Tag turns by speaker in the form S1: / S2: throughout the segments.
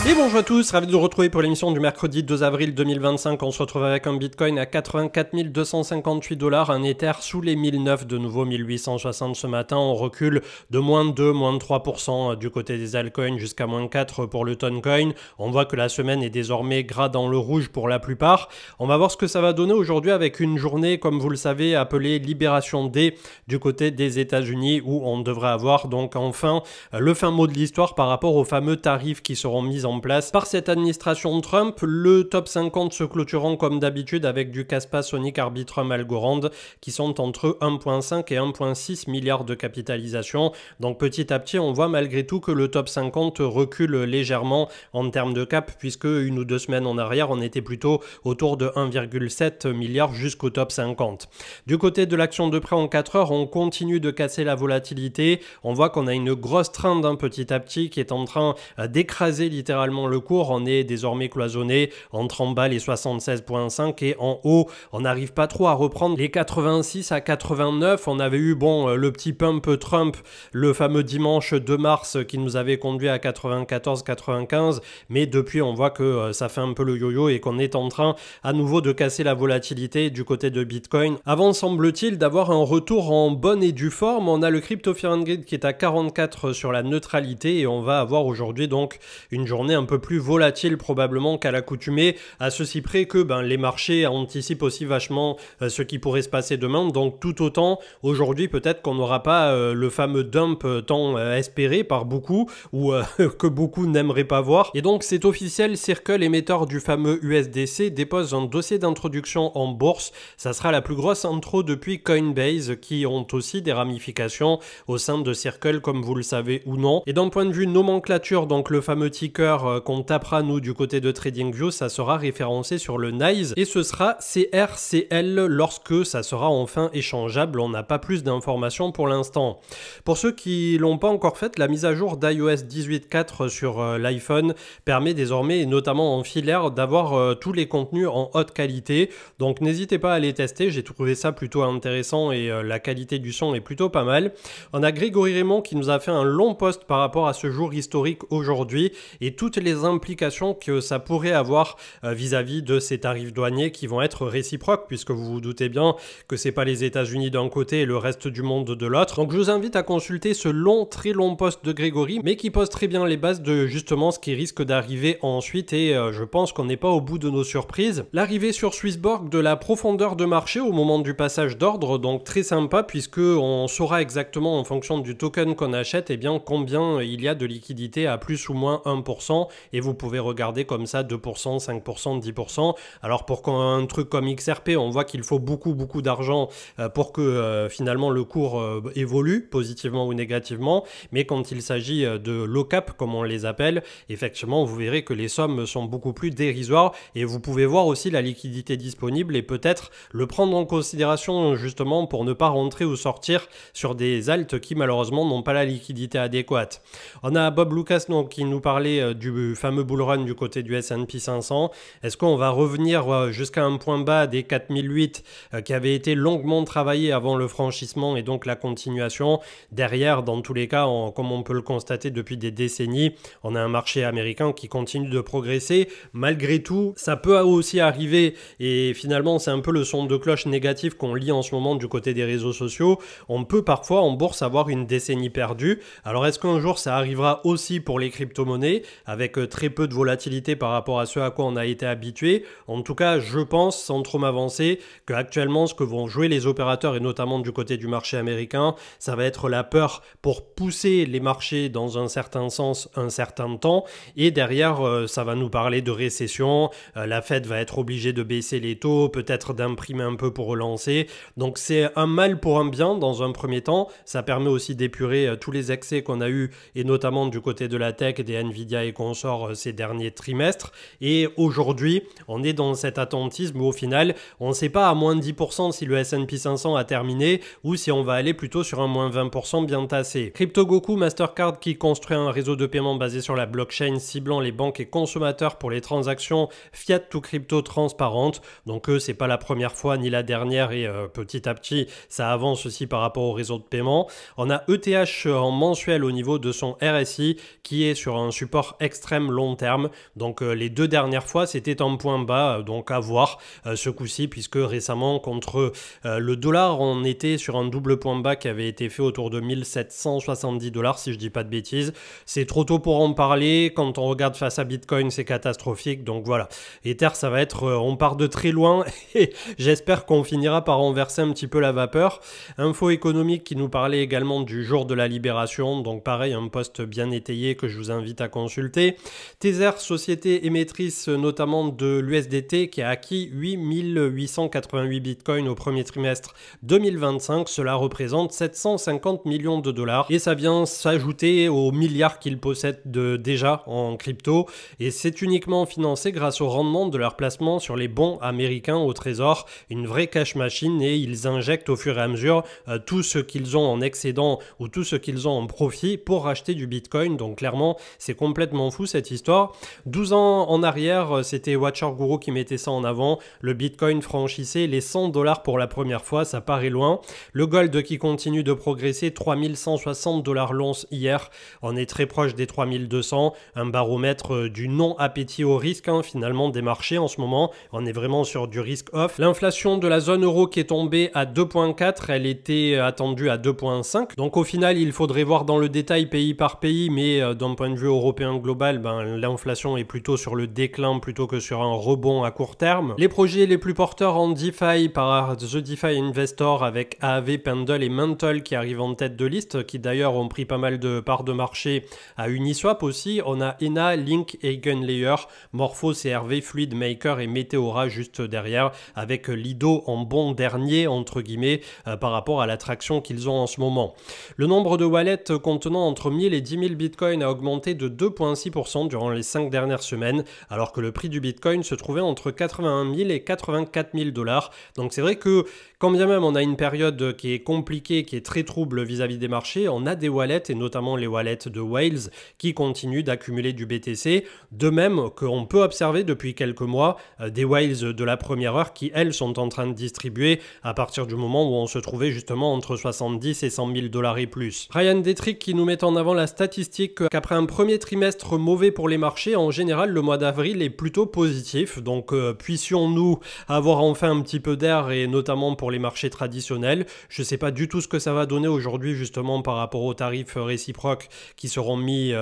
S1: Et bonjour à tous, ravi de vous retrouver pour l'émission du mercredi 2 avril 2025. On se retrouve avec un Bitcoin à 84 258 $, un Ether sous les 1009, de nouveau 1860 ce matin. On recule de moins de 2, moins de 3% du côté des altcoins jusqu'à moins 4 pour le Toncoin. On voit que la semaine est désormais gras dans le rouge pour la plupart. On va voir ce que ça va donner aujourd'hui avec une journée, comme vous le savez, appelée Libération Day du côté des États-Unis, où on devrait avoir donc enfin le fin mot de l'histoire par rapport aux fameux tarifs qui seront mis en place par cette administration Trump. Le top 50 se clôturant comme d'habitude avec du Kaspa, Sonic, Arbitrum, Algorand qui sont entre 1,5 et 1,6 milliards de capitalisation. Donc petit à petit, on voit malgré tout que le top 50 recule légèrement en termes de cap, puisque une ou deux semaines en arrière, on était plutôt autour de 1,7 milliard jusqu'au top 50. Du côté de l'action de prêt en 4 heures, on continue de casser la volatilité. On voit qu'on a une grosse trend petit à petit qui est en train d'écraser littéralement le cours. On est désormais cloisonné entre en bas les 76,5 et en haut on n'arrive pas trop à reprendre les 86 à 89. On avait eu le petit pump Trump le fameux dimanche 2 mars qui nous avait conduit à 94-95, mais depuis on voit que ça fait un peu le yo-yo et qu'on est en train à nouveau de casser la volatilité du côté de Bitcoin avant, semble-t-il, d'avoir un retour en bonne et due forme. On a le Crypto Fear and Greed qui est à 44 sur la neutralité et on va avoir aujourd'hui donc une journée un peu plus volatile probablement qu'à l'accoutumée, à ceci près que les marchés anticipent aussi vachement ce qui pourrait se passer demain. Donc tout autant aujourd'hui peut-être qu'on n'aura pas le fameux dump tant espéré par beaucoup ou que beaucoup n'aimeraient pas voir. Et donc c'est officiel, Circle, émetteur du fameux USDC, dépose un dossier d'introduction en bourse. Ça sera la plus grosse intro depuis Coinbase, qui ont aussi des ramifications au sein de Circle, comme vous le savez ou non. Et d'un point de vue nomenclature, donc le fameux ticker qu'on tapera nous du côté de TradingView, ça sera référencé sur le NYSE et ce sera CRCL lorsque ça sera enfin échangeable. On n'a pas plus d'informations pour l'instant. Pour ceux qui l'ont pas encore fait, la mise à jour d'iOS 18.4 sur l'iPhone permet désormais, et notamment en filaire, d'avoir tous les contenus en haute qualité. Donc n'hésitez pas à les tester, j'ai trouvé ça plutôt intéressant et la qualité du son est plutôt pas mal. On a Grégory Raymond qui nous a fait un long post par rapport à ce jour historique aujourd'hui et toutes les implications que ça pourrait avoir vis-à-vis de ces tarifs douaniers qui vont être réciproques, puisque vous vous doutez bien que c'est pas les États-Unis d'un côté et le reste du monde de l'autre. Donc je vous invite à consulter ce très long post de Grégory, mais qui pose très bien les bases de justement ce qui risque d'arriver ensuite, et je pense qu'on n'est pas au bout de nos surprises. L'arrivée sur Swissborg de la profondeur de marché au moment du passage d'ordre, donc très sympa, puisque on saura exactement en fonction du token qu'on achète combien il y a de liquidité à plus ou moins 1%, et vous pouvez regarder comme ça 2%, 5%, 10%. Alors pour un truc comme XRP, on voit qu'il faut beaucoup d'argent pour que finalement le cours évolue positivement ou négativement, mais quand il s'agit de low cap comme on les appelle, effectivement vous verrez que les sommes sont beaucoup plus dérisoires et vous pouvez voir aussi la liquidité disponible et peut-être le prendre en considération justement pour ne pas rentrer ou sortir sur des alts qui malheureusement n'ont pas la liquidité adéquate. On a Bob Lucas donc, qui nous parlait du fameux bull run du côté du S&P 500. Est-ce qu'on va revenir jusqu'à un point bas des 4008 qui avait été longuement travaillé avant le franchissement et donc la continuation? Derrière, dans tous les cas, comme on peut le constater depuis des décennies, on a un marché américain qui continue de progresser. Malgré tout, ça peut aussi arriver, et finalement c'est un peu le son de cloche négatif qu'on lit en ce moment du côté des réseaux sociaux. On peut parfois en bourse avoir une décennie perdue. Alors est-ce qu'un jour ça arrivera aussi pour les crypto-monnaies avec très peu de volatilité par rapport à ce à quoi on a été habitué? En tout cas, je pense, sans trop m'avancer, qu'actuellement ce que vont jouer les opérateurs, et notamment du côté du marché américain, ça va être la peur pour pousser les marchés dans un certain sens un certain temps, et derrière ça va nous parler de récession, la Fed va être obligée de baisser les taux, peut-être d'imprimer un peu pour relancer. Donc c'est un mal pour un bien dans un premier temps. Ça permet aussi d'épurer tous les excès qu'on a eu, et notamment du côté de la tech, des Nvidia et consorts ces derniers trimestres. Et aujourd'hui, on est dans cet attentisme où au final, on ne sait pas à moins de 10% si le S&P 500 a terminé ou si on va aller plutôt sur un moins 20% bien tassé. CryptoGoku, Mastercard qui construit un réseau de paiement basé sur la blockchain ciblant les banques et consommateurs pour les transactions fiat to crypto transparentes. Donc eux, c'est pas la première fois ni la dernière, et petit à petit, ça avance aussi par rapport au réseau de paiement. On a ETH en mensuel au niveau de son RSI qui est sur un support extrêmement extrême long terme. Donc les 2 dernières fois, c'était un point bas, donc à voir ce coup-ci, puisque récemment, contre le dollar, on était sur un double point bas qui avait été fait autour de 1770 $, si je dis pas de bêtises. C'est trop tôt pour en parler. Quand on regarde face à Bitcoin, c'est catastrophique. Donc voilà. Ether, ça va être, on part de très loin et j'espère qu'on finira par renverser un petit peu la vapeur. Info économique qui nous parlait également du jour de la libération. Donc pareil, un post bien étayé que je vous invite à consulter. Tether, société émettrice notamment de l'USDT, qui a acquis 8888 bitcoins au premier trimestre 2025. Cela représente 750 millions de dollars et ça vient s'ajouter aux milliards qu'ils possèdent déjà en crypto, et c'est uniquement financé grâce au rendement de leur placement sur les bons américains au trésor, une vraie cash machine, et ils injectent au fur et à mesure tout ce qu'ils ont en excédent ou tout ce qu'ils ont en profit pour racheter du bitcoin. Donc clairement c'est complètement fou cette histoire. 12 ans en arrière, c'était Watcher Guru qui mettait ça en avant, le bitcoin franchissait les 100 $ pour la première fois, ça paraît loin. Le gold qui continue de progresser, 3160 $ l'once hier, on est très proche des 3200, un baromètre du non-appétit au risque finalement des marchés en ce moment, on est vraiment sur du risque off. L'inflation de la zone euro qui est tombée à 2,4, elle était attendue à 2,5, donc au final il faudrait voir dans le détail pays par pays, mais d'un point de vue européen global, l'inflation est plutôt sur le déclin plutôt que sur un rebond à court terme. Les projets les plus porteurs en DeFi par The DeFi Investor, avec AAV, Pendle et Mantle qui arrivent en tête de liste, qui d'ailleurs ont pris pas mal de parts de marché à Uniswap aussi. On a ENA, Link, Eigenlayer, Morpho, CRV, Fluid Maker et Meteora juste derrière, avec Lido en bon dernier entre guillemets par rapport à l'attraction qu'ils ont en ce moment. Le nombre de wallets contenant entre 1000 et 10 000 bitcoins a augmenté de 2,6% durant les 5 dernières semaines, alors que le prix du bitcoin se trouvait entre 81 000 et 84 000 $. Donc c'est vrai que quand bien même on a une période qui est compliquée, qui est très trouble vis-à-vis des marchés, on a des wallets, et notamment les wallets de Whales, qui continuent d'accumuler du BTC. De même qu'on peut observer depuis quelques mois des Whales de la première heure qui, elles, sont en train de distribuer à partir du moment où on se trouvait justement entre 70 et 100 000 $ et plus. Ryan Detrick qui nous met en avant la statistique qu'après un premier trimestre mauvais pour les marchés, en général, le mois d'avril est plutôt positif. Donc puissions-nous avoir enfin un petit peu d'air, et notamment pour les marchés traditionnels. Je ne sais pas du tout ce que ça va donner aujourd'hui justement par rapport aux tarifs réciproques qui seront mis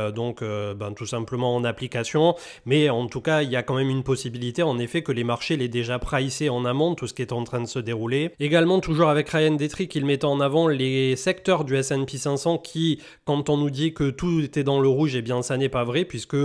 S1: tout simplement en application, mais en tout cas il y a quand même une possibilité en effet que les marchés l'aient déjà pricé en amont, tout ce qui est en train de se dérouler. Également toujours avec Ryan Detrick, il met en avant les secteurs du S&P 500 qui, quand on nous dit que tout était dans le rouge, eh bien ça n'est pas vrai, puisque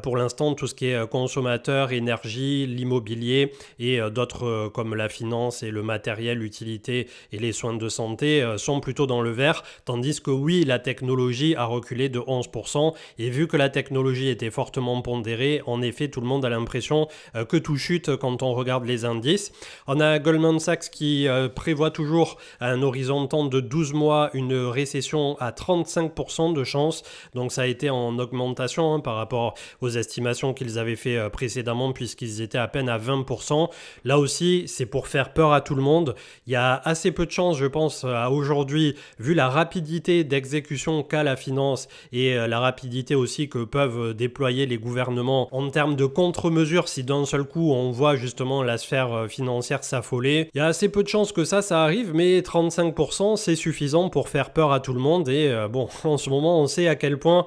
S1: pour l'instant tout ce qui est consommateur, énergie, l'immobilier et d'autres comme la finance et le matériel, l'utilité et les soins de santé sont plutôt dans le vert, tandis que oui, la technologie a reculé de 11%, et vu que la technologie était fortement pondérée, en effet tout le monde a l'impression que tout chute quand on regarde les indices. On a Goldman Sachs qui prévoit toujours à un horizon de temps de 12 mois une récession à 35% de chance, donc ça a été en augmentation par rapport aux estimations qu'ils avaient fait précédemment, puisqu'ils étaient à peine à 20%. Là aussi, c'est pour faire peur à tout le monde. Il y a assez peu de chance, je pense, à aujourd'hui, vu la rapidité d'exécution qu'a la finance et la rapidité aussi que peuvent déployer les gouvernements en termes de contre-mesures si d'un seul coup on voit justement la sphère financière s'affoler. Il y a assez peu de chances que ça arrive, mais 35% c'est suffisant pour faire peur à tout le monde, et en ce moment on sait à quel point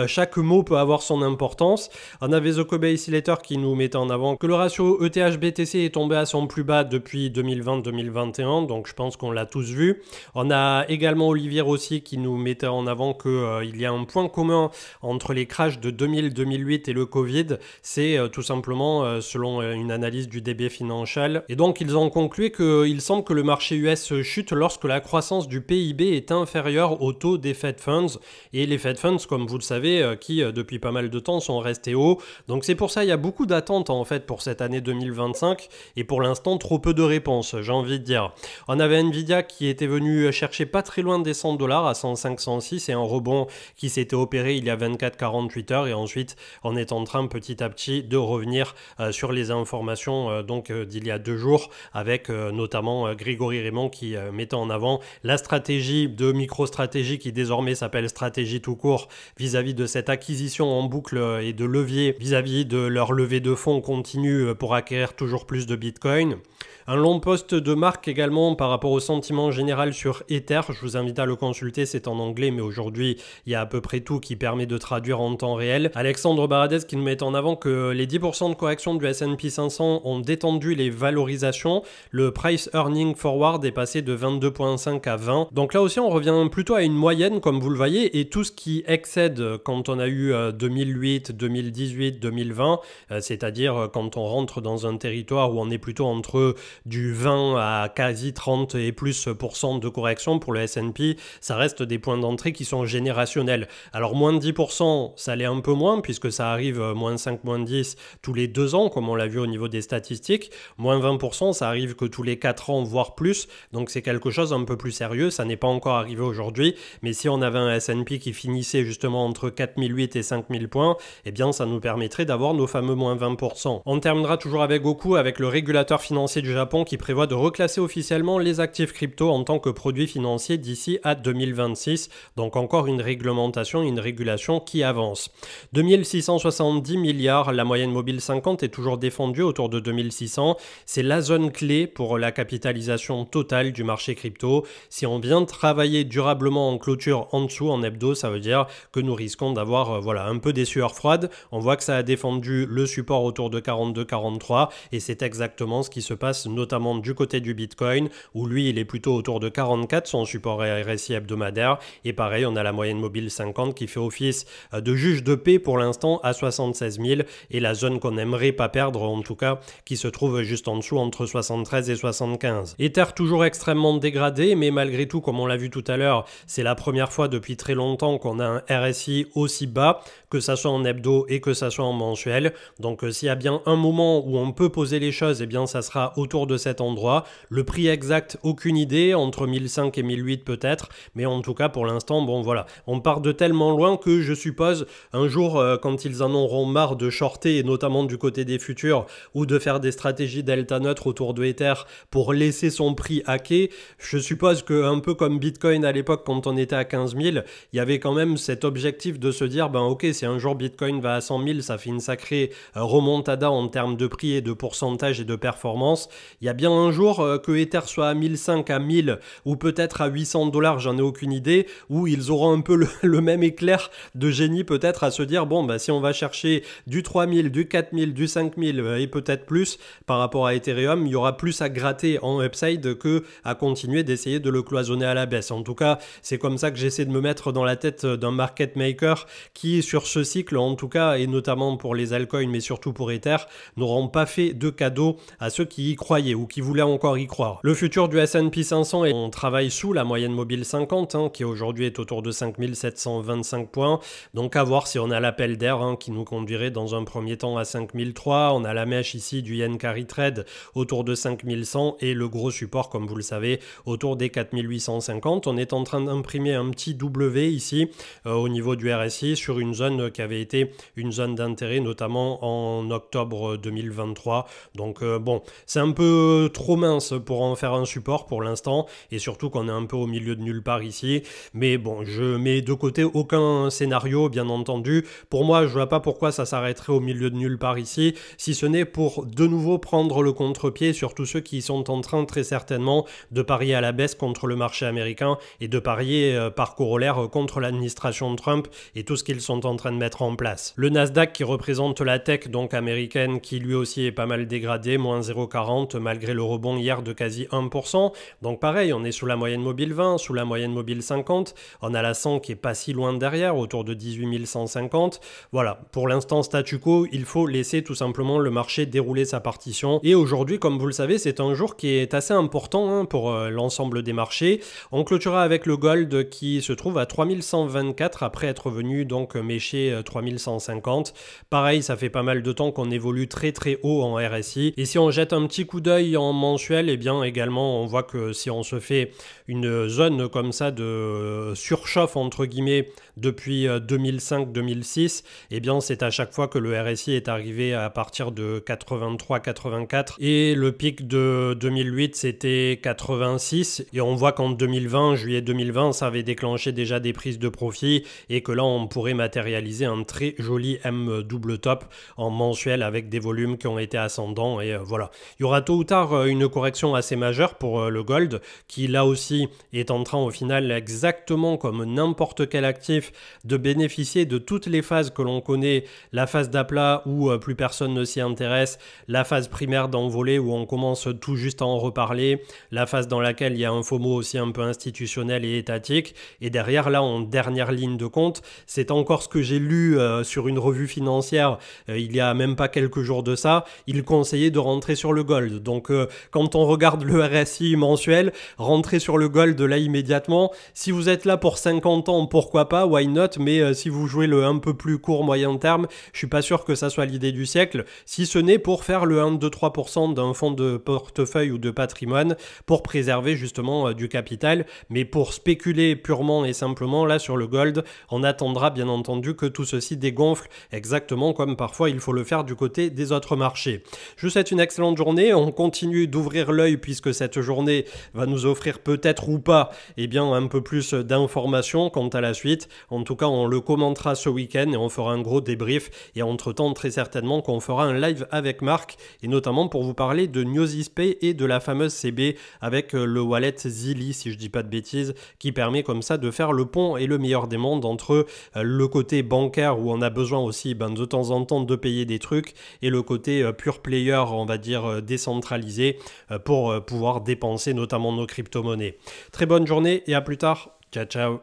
S1: chaque mot peut avoir son importance. On avait The Kobe Oscillator qui nous mettait en avant que le ratio ETH-BTC est tombé à son plus bas depuis 2020-2021, donc je pense qu'on l'a tous vu. On a également Olivier Rossi qui nous mettait en avant qu'il y a un point commun entre les crashs de 2000-2008 et le Covid, c'est tout simplement selon une analyse du DB Financial, et donc ils ont conclu qu'il semble que le marché US chute lorsque la croissance du PIB est inférieure au taux des Fed Funds, et les Fed Funds, comme vous le savez, qui depuis pas mal de temps sont restés hauts, donc c'est pour ça il y a beaucoup d'attentes en fait pour cette année 2025, et pour l'instant trop peu de réponses, j'ai envie de dire. On avait Nvidia qui était venu chercher pas très loin des 100 $ à 105-106, et un rebond qui s'était opéré il y a 24-48 heures, et ensuite on est en train petit à petit de revenir sur les informations d'il y a 2 jours, avec notamment Grégory Raymond qui mettait en avant la stratégie de MicroStrategy qui désormais s'appelle Stratégie tout court vis-à-vis de cette acquisition en boucle et de levier vis-à-vis de leur levée de fonds continue pour acquérir toujours plus de Bitcoin. Un long post de Marc également par rapport au sentiment général sur Ether. Je vous invite à le consulter, c'est en anglais, mais aujourd'hui, il y a à peu près tout qui permet de traduire en temps réel. Alexandre Baradez qui nous met en avant que les 10% de correction du S&P 500 ont détendu les valorisations. Le price earning forward est passé de 22,5 à 20. Donc là aussi, on revient plutôt à une moyenne, comme vous le voyez, et tout ce qui excède quand on a eu 2008, 2018, 2020, c'est-à-dire quand on rentre dans un territoire où on est plutôt entre du 20 à quasi 30 et plus % de correction pour le S&P, ça reste des points d'entrée qui sont générationnels. Alors moins de 10%, ça l'est un peu moins puisque ça arrive moins 5, moins 10 tous les 2 ans comme on l'a vu au niveau des statistiques. Moins 20%, ça arrive que tous les 4 ans voire plus, donc c'est quelque chose un peu plus sérieux, ça n'est pas encore arrivé aujourd'hui, mais si on avait un S&P qui finissait justement entre 4008 et 5000 points, eh bien ça nous permettrait d'avoir nos fameux moins 20%. On terminera toujours avec Goku, avec le régulateur financier du Japon qui prévoit de reclasser officiellement les actifs crypto en tant que produits financiers d'ici à 2026. Donc encore une réglementation, une régulation qui avance. 2670 milliards, la moyenne mobile 50 est toujours défendue autour de 2600. C'est la zone clé pour la capitalisation totale du marché crypto. Si on vient travailler durablement en clôture en dessous, en hebdo, ça veut dire que nous risquons d'avoir voilà, un peu des sueurs froides. On voit que ça a défendu le support autour de 42-43 et c'est exactement ce qui se passe notamment du côté du Bitcoin, où lui, il est plutôt autour de 44, son support RSI hebdomadaire. Et pareil, on a la moyenne mobile 50 qui fait office de juge de paix pour l'instant à 76 000 et la zone qu'on n'aimerait pas perdre, en tout cas, qui se trouve juste en dessous entre 73 et 75. Ether toujours extrêmement dégradé, mais malgré tout, comme on l'a vu tout à l'heure, c'est la première fois depuis très longtemps qu'on a un RSI aussi bas, que ça soit en hebdo et que ça soit en mensuel. Donc s'il y a bien un moment où on peut poser les choses, eh bien ça sera autour de cet endroit. Le prix exact, aucune idée, entre 1005 et 1008 peut-être, mais en tout cas pour l'instant, bon voilà, on part de tellement loin que je suppose un jour quand ils en auront marre de shorter, et notamment du côté des futurs, ou de faire des stratégies delta neutre autour de Ether pour laisser son prix hacké, je suppose que un peu comme Bitcoin à l'époque quand on était à 15 000, il y avait quand même cet objectif de se dire, ben ok, si un jour Bitcoin va à 100 000, ça fait une sacrée remontada en termes de prix et de pourcentage et de performance. Il y a bien un jour que Ether soit à 1005, à 1000 ou peut-être à 800 $, j'en ai aucune idée, où ils auront un peu le même éclair de génie peut-être à se dire bon bah si on va chercher du 3000, du 4000, du 5000 et peut-être plus par rapport à Ethereum, il y aura plus à gratter en upside que à continuer d'essayer de le cloisonner à la baisse. En tout cas, c'est comme ça que j'essaie de me mettre dans la tête d'un market maker qui sur ce cycle en tout cas et notamment pour les altcoins mais surtout pour Ether n'auront pas fait de cadeau à ceux qui y croyaient ou qui voulaient encore y croire. Le futur du S&P 500 on travaille sous la moyenne mobile 50 qui aujourd'hui est autour de 5725 points. Donc à voir si on a l'appel d'air qui nous conduirait dans un premier temps à 5003. On a la mèche ici du Yen Carry Trade autour de 5100 et le gros support comme vous le savez autour des 4850. On est en train d'imprimer un petit W ici au niveau du RSI sur une zone qui avait été une zone d'intérêt notamment en octobre 2023. Donc bon, c'est un peu trop mince pour en faire un support pour l'instant et surtout qu'on est un peu au milieu de nulle part ici. Mais bon, je mets de côté aucun scénario bien entendu. Pour moi, je vois pas pourquoi ça s'arrêterait au milieu de nulle part ici, si ce n'est pour de nouveau prendre le contre-pied sur tous ceux qui sont en train très certainement de parier à la baisse contre le marché américain et de parier par corollaire contre l'administration Trump et tout ce qu'ils sont en train de mettre en place. Le Nasdaq qui représente la tech donc américaine qui lui aussi est pas mal dégradé, moins 0,40 malgré le rebond hier de quasi 1%. Donc pareil, on est sous la moyenne mobile 20, sous la moyenne mobile 50, on a la 100 qui est pas si loin derrière, autour de 18 150. Voilà, pour l'instant statu quo, il faut laisser tout simplement le marché dérouler sa partition. Et aujourd'hui, comme vous le savez, c'est un jour qui est assez important pour l'ensemble des marchés. On clôturera avec le gold qui se trouve à 3124 après être venu donc mécher 3150. Pareil, ça fait pas mal de temps qu'on évolue très très haut en RSI. Et si on jette un petit coup d'œil en mensuel, et bien également on voit que si on se fait une zone comme ça de surchauffe entre guillemets depuis 2005-2006, et bien c'est à chaque fois que le RSI est arrivé à partir de 83-84 et le pic de 2008 c'était 86 et on voit qu'en 2020, juillet 2020, ça avait déclenché déjà des prises de profit et que là on pourrait matérialiser réalisé un très joli M double top en mensuel avec des volumes qui ont été ascendants et voilà. Il y aura tôt ou tard une correction assez majeure pour le gold qui là aussi est en train au final exactement comme n'importe quel actif de bénéficier de toutes les phases que l'on connaît, la phase d'aplat où plus personne ne s'y intéresse, la phase primaire d'envolée où on commence tout juste à en reparler, la phase dans laquelle il y a un FOMO aussi un peu institutionnel et étatique, et derrière là en dernière ligne de compte, c'est encore ce que j'ai lu sur une revue financière il y a même pas quelques jours de ça, il conseillait de rentrer sur le gold. Donc quand on regarde le RSI mensuel, rentrer sur le gold là immédiatement, si vous êtes là pour 50 ans, pourquoi pas, why not, mais si vous jouez le un peu plus court moyen terme, je suis pas sûr que ça soit l'idée du siècle, si ce n'est pour faire le 1-2-3% d'un fonds de portefeuille ou de patrimoine pour préserver justement du capital, mais pour spéculer purement et simplement là sur le gold, on attendra bien entendu que tout ceci dégonfle exactement comme parfois il faut le faire du côté des autres marchés. Je vous souhaite une excellente journée, on continue d'ouvrir l'œil puisque cette journée va nous offrir peut-être ou pas un peu plus d'informations quant à la suite. En tout cas, on le commentera ce week-end et on fera un gros débrief et entre-temps très certainement qu'on fera un live avec Marc et notamment pour vous parler de Newsispay et de la fameuse CB avec le wallet Zili si je dis pas de bêtises qui permet comme ça de faire le pont et le meilleur des mondes entre le côté bancaire où on a besoin aussi de temps en temps de payer des trucs et le côté pure player on va dire décentralisé pour pouvoir dépenser notamment nos crypto-monnaies. Très bonne journée et à plus tard. Ciao ciao.